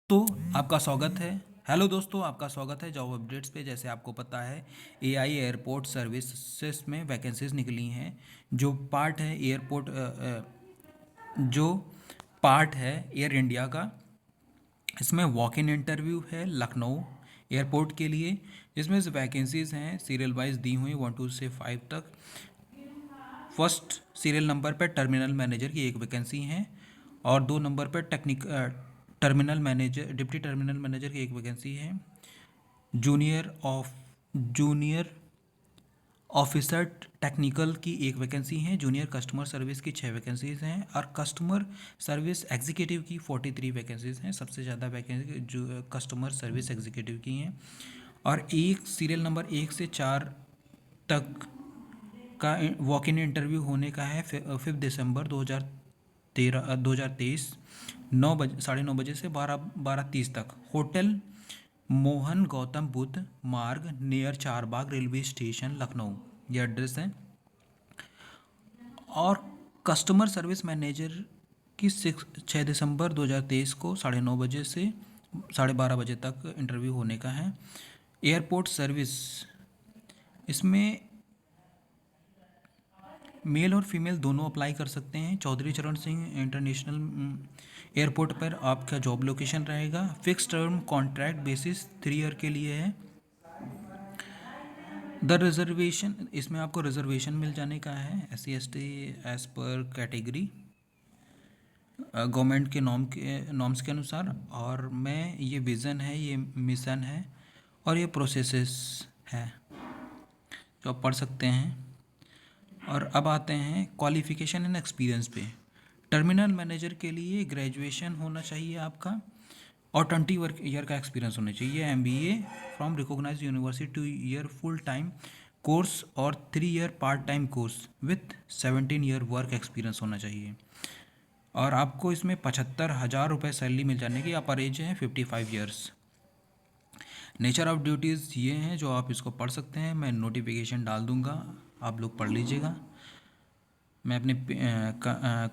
तो आपका स्वागत है। हेलो दोस्तों, आपका स्वागत है जॉब अपडेट्स पे। जैसे आपको पता है, एआई एयरपोर्ट सर्विसेज में वैकेंसीज निकली हैं। जो पार्ट है एयरपोर्ट जो पार्ट है एयर इंडिया का, इसमें वॉक इन इंटरव्यू है लखनऊ एयरपोर्ट के लिए, जिसमें वैकेंसीज हैं सीरियल वाइज दी हुई 1 से 5 तक। फर्स्ट सीरियल नंबर पर टर्मिनल मैनेजर की एक वैकेंसी है और 2 नंबर पर terminal manager, deputy terminal manager की एक वैकेंसी है। जूनियर ऑफिसर टेक्निकल की एक वैकेंसी है। जूनियर कस्टमर सर्विस की 6 वैकेंसीज हैं और कस्टमर सर्विस एग्जीक्यूटिव की 43 वैकेंसीज हैं। सबसे ज़्यादा वैकेंसी जो कस्टमर सर्विस एग्जीक्यूटिव की हैं। और एक सीरियल नंबर 1 से 4 तक का वॉक इन इंटरव्यू होने का है 5 दिसंबर 2023 9 बजे 9:30 से 12:30 तक। होटल मोहन गौतम बुद्ध मार्ग near Charbagh railway station Lucknow, ये एड्रेस है। और कस्टमर सर्विस मैनेजर की 6 दिसंबर 2023 को 9:30 से 12:30 तक इंटरव्यू होने का है। एयरपोर्ट सर्विस, इसमें मेल और फीमेल दोनों अप्लाई कर सकते हैं। चौधरी चरण सिंह इंटरनेशनल एयरपोर्ट पर आपका जॉब लोकेशन रहेगा। Fix term contract basis 3 year के लिए है। द रिजर्वेशन, इसमें आपको रिजर्वेशन मिल जाने का है SC ST as per category government के नॉर्म्स के अनुसार। और मैं ये विज़न है, ये मिशन है और ये प्रोसेसेस है जो आप पढ़ सकते हैं। और अब आते हैं क्वालिफ़िकेशन एंड एक्सपीरियंस पे। टर्मिनल मैनेजर के लिए ग्रेजुएशन होना चाहिए आपका और 20 ईयर का एक्सपीरियंस होना चाहिए। MBA from recognised university 2 year full time course और 3 year part time course with 17 year work experience होना चाहिए। और आपको इसमें 75,000 रुपये सैलरी मिल जाने की। अपर एज है 55 ईयर्स। नेचर ऑफ ड्यूटीज़ ये हैं जो आप इसको पढ़ सकते हैं। मैं नोटिफिकेशन डाल दूंगा, आप लोग पढ़ लीजिएगा। मैं अपने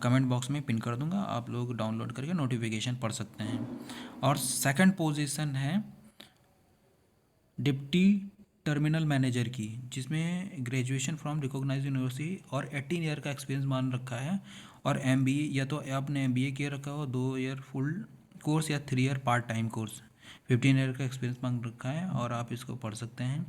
कमेंट बॉक्स में पिन कर दूंगा, आप लोग डाउनलोड करके नोटिफिकेशन पढ़ सकते हैं। और सेकंड पोजीशन है डिप्टी टर्मिनल मैनेजर की, जिसमें ग्रेजुएशन फ्रॉम रिकॉग्नाइज्ड यूनिवर्सिटी और 18 ईयर का एक्सपीरियंस मान रखा है। और MBA, या तो आपने MBA किया रखा हो 2 ईयर फुल कोर्स या 3 year part time course, 15 year का एक्सपीरियंस मांग रखा है और आप इसको पढ़ सकते हैं।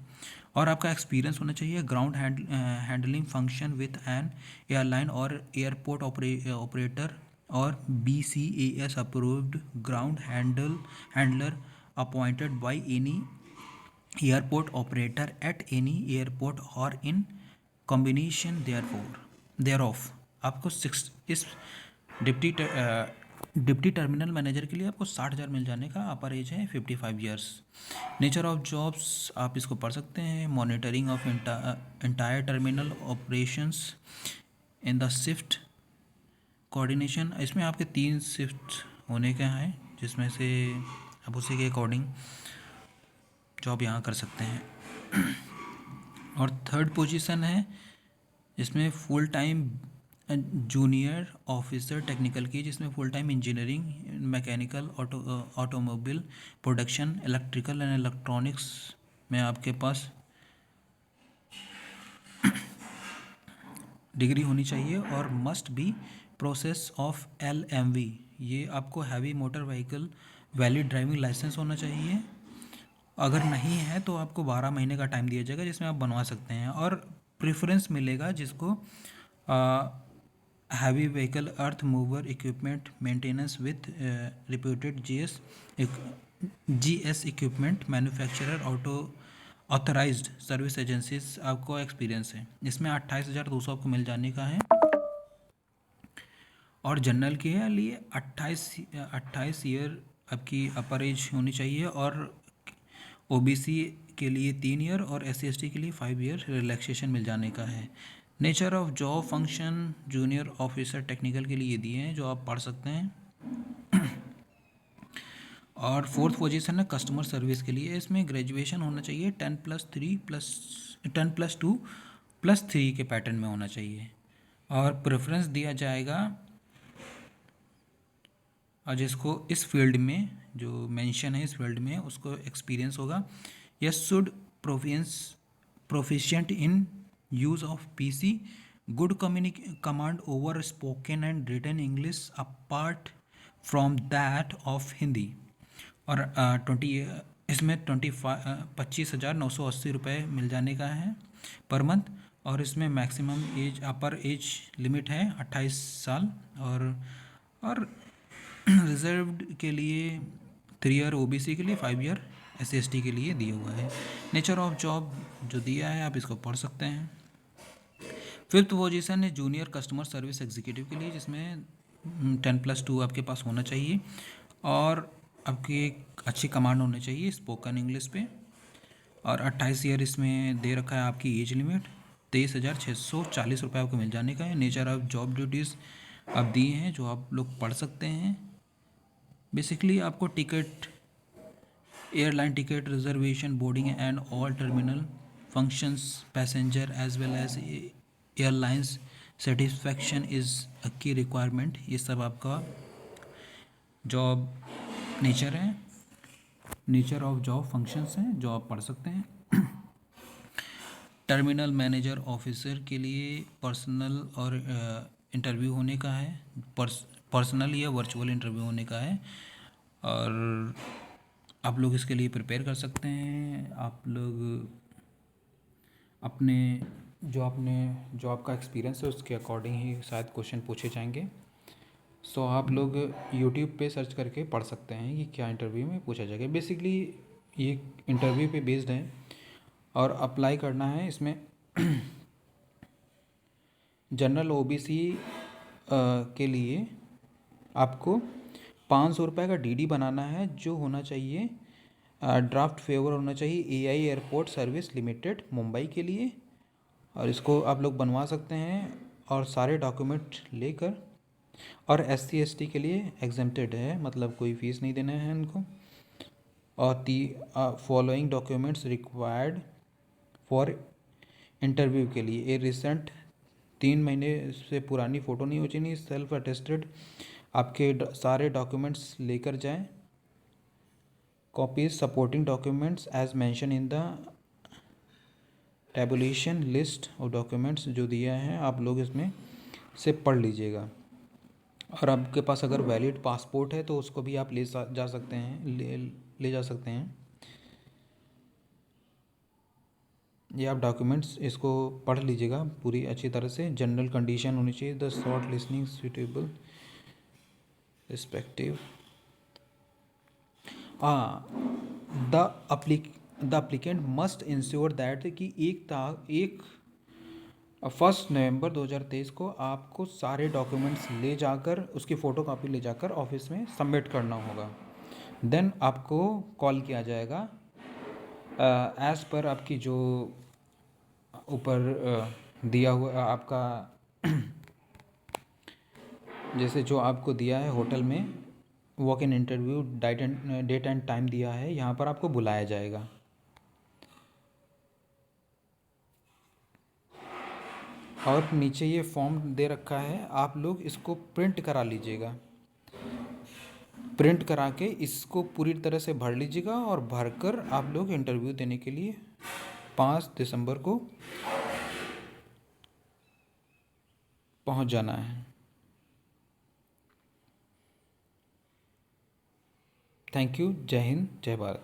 और आपका एक्सपीरियंस होना चाहिए ground handling function with an airline और एयरपोर्ट ऑपरेटर और BCAS approved ground handler appointed by any airport operator at any airport और इन कॉम्बिनेशन देयर ऑफ। आपको इस डिप्टी डिप्टी टर्मिनल मैनेजर के लिए आपको 60,000 मिल जाने का। अपर एज है 55 ईयर्स। नेचर ऑफ जॉब्स आप इसको पढ़ सकते हैं। Monitoring of entire terminal operations in the shift coordination, इसमें आपके 3 शिफ्ट होने का है, जिसमें से आप उसी के अकॉर्डिंग जॉब यहाँ कर सकते हैं। और थर्ड पोजीशन है जिसमें full time junior officer technical की, जिसमें full time engineering mechanical automobile production electrical and electronics में आपके पास डिग्री होनी चाहिए। और must be process of LMV, ये आपको heavy motor vehicle valid driving licence होना चाहिए। अगर नहीं है तो आपको 12 महीने का टाइम दिया जाएगा जिसमें आप बनवा सकते हैं। और प्रेफरेंस मिलेगा जिसको heavy vehicle earth mover equipment maintenance with reputed GS equipment manufacturer auto authorised service agencies आपको एक्सपीरियंस है। इसमें 28,200 आपको मिल जाने का है। और जनरल के लिए 28 ईयर आपकी अपर एज होनी चाहिए। और OBC के लिए 3 ईयर और SC ST के लिए 5 ईयर रिलैक्सेशन मिल जाने का है। Nature of job function junior officer technical के लिए दिए हैं जो आप पढ़ सकते हैं। और फोर्थ पोजीशन है कस्टमर सर्विस के लिए, इसमें ग्रेजुएशन होना चाहिए 10+2+3 के पैटर्न में होना चाहिए। और प्रेफरेंस दिया जाएगा और जिसको इस फील्ड में जो मेंशन है इस फील्ड में उसको एक्सपीरियंस होगा। Yes should proficient in use of PC, good command over spoken and written English apart from that of Hindi. और इसमें 25,980 रुपये मिल जाने का है पर मंथ। और इसमें maximum age upper age limit है 28 साल। और रिजर्व्ड के लिए 3 ईयर, ओबीसी के लिए 5 ईयर, एससी/एसटी के लिए दिया हुआ है। नेचर ऑफ जॉब जो दिया है आप इसको पढ़ सकते हैं। फिफ्थ पोजीशन है जूनियर कस्टमर सर्विस एग्जीक्यूटिव के लिए, जिसमें 10+2 आपके पास होना चाहिए और आपकी एक अच्छी कमांड होनी चाहिए स्पोकन इंग्लिश पे। और 28 ईयर इसमें दे रखा है आपकी एज लिमिट। 23,640 रुपये आपको मिल जाने का है। नेचर ऑफ जॉब ड्यूटीज़ आप दिए हैं जो आप लोग पढ़ सकते हैं। बेसिकली आपको ticket, airline ticket reservation, boarding and all terminal functions, passenger as well as airlines satisfaction is a key requirement. ये सब आपका जॉब नेचर है, नेचर ऑफ जॉब फंक्शंस हैं जो आप पढ़ सकते हैं। टर्मिनल मैनेजर ऑफिसर के लिए पर्सनल और इंटरव्यू होने का है, पर्सनल या वर्चुअल इंटरव्यू होने का है। और आप लोग इसके लिए प्रिपेयर कर सकते हैं। आप लोग अपने जो आपका एक्सपीरियंस है उसके अकॉर्डिंग ही शायद क्वेश्चन पूछे जाएंगे। सो आप लोग यूट्यूब पे सर्च करके पढ़ सकते हैं कि क्या इंटरव्यू में पूछा जाएगा। बेसिकली ये इंटरव्यू पे बेस्ड है और अप्लाई करना है इसमें। जनरल ओबीसी के लिए आपको 500 रुपये का डीडी बनाना है जो होना चाहिए ड्राफ्ट फेवर होना चाहिए AI airport service limited Mumbai के लिए। और इसको आप लोग बनवा सकते हैं और सारे डॉक्यूमेंट लेकर। और एससी/एसटी के लिए एग्जेम्प्टेड है, मतलब कोई फीस नहीं देना है उनको। और following documents required for interview के लिए ए रिसेंट 3 महीने से पुरानी फ़ोटो नहीं हो चाहिए, सेल्फ अटेस्टेड आपके सारे डॉक्यूमेंट्स लेकर जाएं। Copies supporting documents as mention in the tabulation list of documents जो दिया है आप लोग इसमें से पढ़ लीजिएगा। और आपके पास अगर वैलिड पासपोर्ट है तो उसको भी आप ले जा सकते हैं, ले जा सकते हैं। ये आप डॉक्यूमेंट्स इसको पढ़ लीजिएगा पूरी अच्छी तरह से। जनरल कंडीशन होनी चाहिए the short listing suitable respective the applicant must ensure that कि 1 नवंबर 2023 को आपको सारे डॉक्यूमेंट्स ले जाकर उसकी फ़ोटोकॉपी ले जाकर ऑफिस में सबमिट करना होगा। देन आपको कॉल किया जाएगा एज़ पर आपकी जो ऊपर दिया हुआ आपका जैसे जो आपको दिया है होटल में walk in interview date and time दिया है, यहाँ पर आपको बुलाया जाएगा। और नीचे ये फॉर्म दे रखा है, आप लोग इसको प्रिंट करा लीजिएगा। प्रिंट करा के इसको पूरी तरह से भर लीजिएगा और भरकर आप लोग इंटरव्यू देने के लिए 5 दिसंबर को पहुंच जाना है। Thank you. जय हिंद, जय भारत।